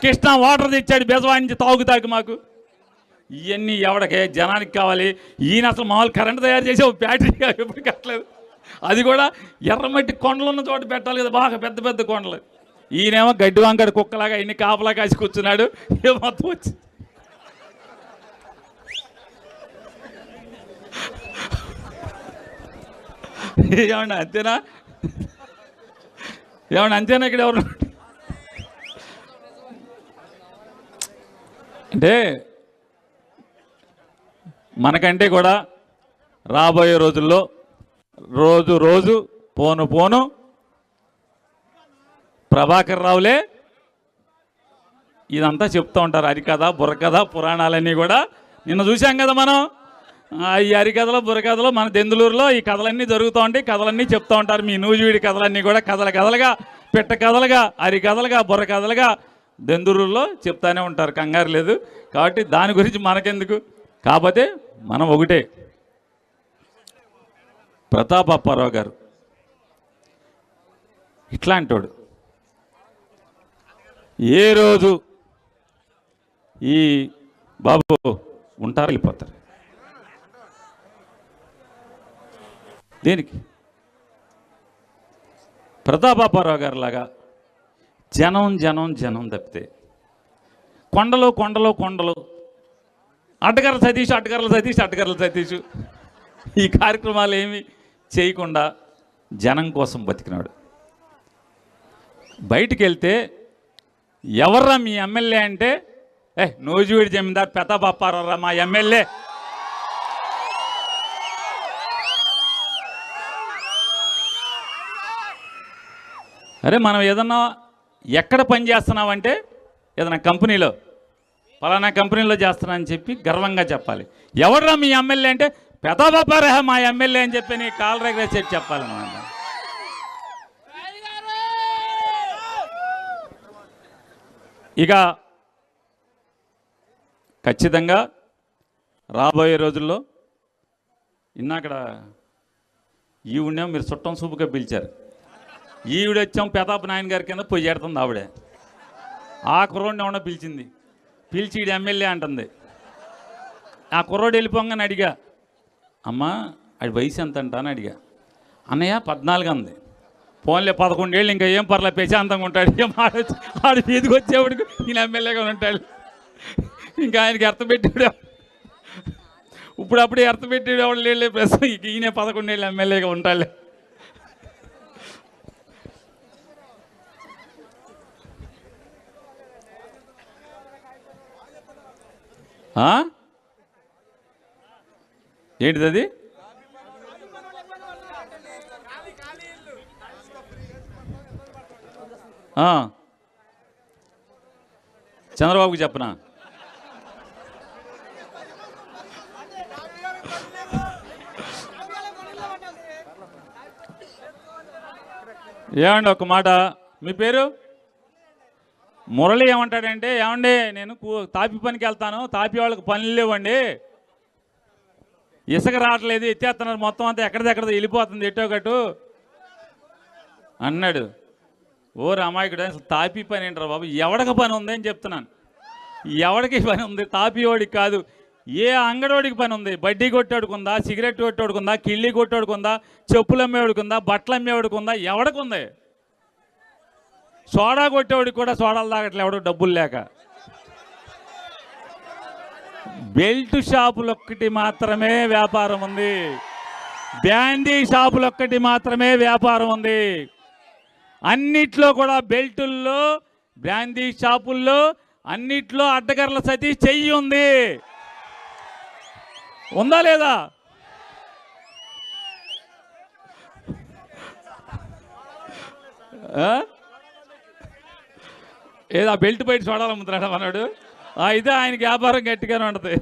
Krishna water తెచ్చాడు బెజవాయించి తాగు మాకు. ఇవన్నీ ఎవడికే జనానికి కావాలి. ఈయన అసలు మామూలు కరెంట్ తయారు చేసే బ్యాటరీగా ఎప్పుడు కట్టలేదు. అది కూడా ఎర్రమట్టి కొండలు ఉన్న చోట పెట్టాలి కదా, బాగా పెద్ద పెద్ద కొండలు. ఈయనేమో గడ్డి వంకడి కుక్కలాగా ఇన్ని కాపలా కాసి కూర్చున్నాడు. ఏ మొత్తం వచ్చి ఏమన్నా అంతేనా? ఏమన్నా అంతేనా? ఇక్కడ ఎవరు అంటే మనకంటే కూడా రాబోయే రోజుల్లో రోజు రోజు పోను పోను ప్రభాకర్ రావులే ఇదంతా చెప్తూ ఉంటారు. హరికథ బుర్రకథ పురాణాలన్నీ కూడా నిన్న చూసాం కదా మనం. ఈ హరికథలో బుర్రకథలో మన దెందులూరులో ఈ కథలన్నీ జరుగుతూ ఉంటాయి. కథలన్నీ చెప్తూ ఉంటారు. మీ నూజివీడి కథలన్నీ కూడా కథలుగా పెట్ట కథలుగా హరికథలుగా బుర్రకథలుగా దెందులూరులో చెప్తానే ఉంటారు. కంగారు లేదు. కాబట్టి దాని గురించి మనకెందుకు. కాకపోతే మనం ఒకటే, ప్రతాప్ అప్పారావు గారు ఇట్లాంటోడు ఏ రోజు ఈ బాబు ఉంటారు వెళ్ళిపోతారు. దేనికి? ప్రతాప్ అప్పారావు గారు లాగా జనం జనం జనం తప్పితే కొండలు కొండలు కొండలు అడ్డగర్ల సతీష్ ఈ కార్యక్రమాలు ఏమి చేయకుండా జనం కోసం బతికినాడు. బయటికి వెళ్తే ఎవర్రా మీ ఎమ్మెల్యే అంటే, నూజివీడి జమీందార్ ప్రతాప్ అప్పారావు మా ఎమ్మెల్యే. అరే మనం ఏదన్నా ఎక్కడ పని చేస్తున్నామంటే ఏదైనా కంపెనీలో పలానా కంపెనీలో చేస్తున్నా అని చెప్పి గర్వంగా చెప్పాలి. ఎవర్రా మీ ఎమ్మెల్యే అంటే ప్రతాప్ అప్పారావు మా ఎమ్మెల్యే అని చెప్పి నీ కాల్ రెగ్యులేట్ చేసి చెప్పాలన్నమాట. ఇక ఖచ్చితంగా రాబోయే రోజుల్లో ఇన్నాకడ ఈవిడేమో మీరు చుట్టం సూపుగా పిలిచారు. ఈవిడ వచ్చాం ప్రతాప్ నాయన గారి కింద పొయ్యి చేడుతుంది ఆవిడే. ఆ కుర్రోడిని ఏమన్నా పిలిచి ఈడు ఎమ్మెల్యే అంటుంది. ఆ కుర్రోడు వెళ్ళిపోగానే అడిగా, అమ్మా అది వయసు ఎంత అంట అని అడిగా. అన్నయ్య 14 అంది. ఫోన్లే 11 ఏళ్ళు ఇంకా ఏం పర్లే ప్రశాంతంగా ఉంటాడు. ఏం ఆడు మీదికి వచ్చేవాడికి ఈయన ఎమ్మెల్యేగా ఉంటాడు. ఇంకా ఆయనకి ఎర్త పెట్టాడు. ఇప్పుడప్పుడే ఎర్త పెట్టాడు ఎవడు లేలే ప్రస్తుతం. ఇక ఈయన 11 ఏళ్ళు ఎమ్మెల్యేగా ఉంటాడులే. ఏంటిది అది? చంద్రబాబుకి చెప్పనా? ఏమండి ఒక మాట, మీ పేరు? మురళి ఏమంటాడంటే, ఏమండి నేను తాపి పనికి వెళ్తాను, తాపి వాళ్ళకి పనులు లేవండి, ఇసుక రావట్లేదు, ఎత్తేస్తున్నారు మొత్తం అంతా ఎక్కడిదెక్కడ వెళ్ళిపోతుంది ఎట్టోకట్టు అన్నాడు. ఓ అమాయకుడు, అసలు తాపి పని ఏంటారు బాబు? ఎవడికి పని ఉంది అని చెప్తున్నాను. ఎవడికి పని ఉంది? తాపివాడికి కాదు, ఏ అంగడోడికి పని ఉంది. బడ్డీ కొట్టేడుకుందా, సిగరెట్ కొట్టేడుకుందా, కిళ్ళి కొట్టేడుకుందా, చెప్పులు అమ్మేవాడుకుందా, బట్టలు అమ్మేవాడుకుందా, ఎవడికి ఉంది? సోడా కొట్టేవాడికి కూడా సోడాలు తాగట్లే ఎవడో డబ్బులు లేక. బెల్ట్ షాపులొక్కటి మాత్రమే వ్యాపారం ఉంది, బ్యాండీ షాపులొక్కటి మాత్రమే వ్యాపారం ఉంది. అన్నిట్లో కూడా బెల్టుల్లో, బ్రాందీ షాపుల్లో అన్నిట్లో అడ్డగర్ల సతీష్ చెయ్యి ఉంది. ఉందా లేదా? ఏదో ఆ బెల్ట్ బయట చూడాలమ్ముతున్నాడు అన్నాడు. అయితే ఆయనకి వ్యాపారం గట్టిగానే ఉంటుంది.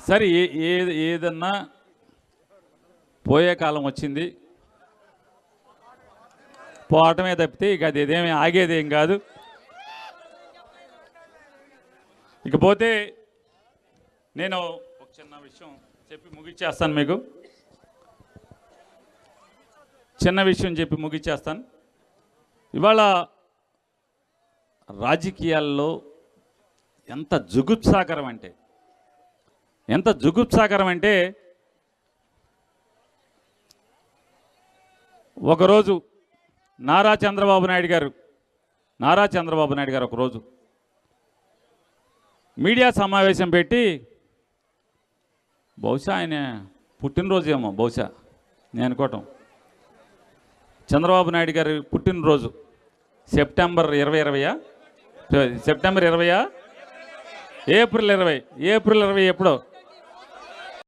సరే, ఏదన్నా పోయే కాలం వచ్చింది, పోవటమే తప్పితే ఇక అది ఏదేమి ఆగేదేం కాదు. ఇకపోతే నేను చిన్న విషయం చెప్పి ముగిచ్చేస్తాను మీకు. చిన్న విషయం చెప్పి ముగిచ్చేస్తాను. ఇవాళ రాజకీయాల్లో ఎంత జుగుప్సాకరం అంటే ఒకరోజు నారా చంద్రబాబు నాయుడు గారు ఒకరోజు మీడియా సమావేశం పెట్టి, బహుశా ఆయన పుట్టినరోజు ఏమో, బహుశా నేను అనుకోవటం, చంద్రబాబు నాయుడు గారి పుట్టినరోజు సెప్టెంబర్ 20 ఏప్రిల్ 20 ఎప్పుడో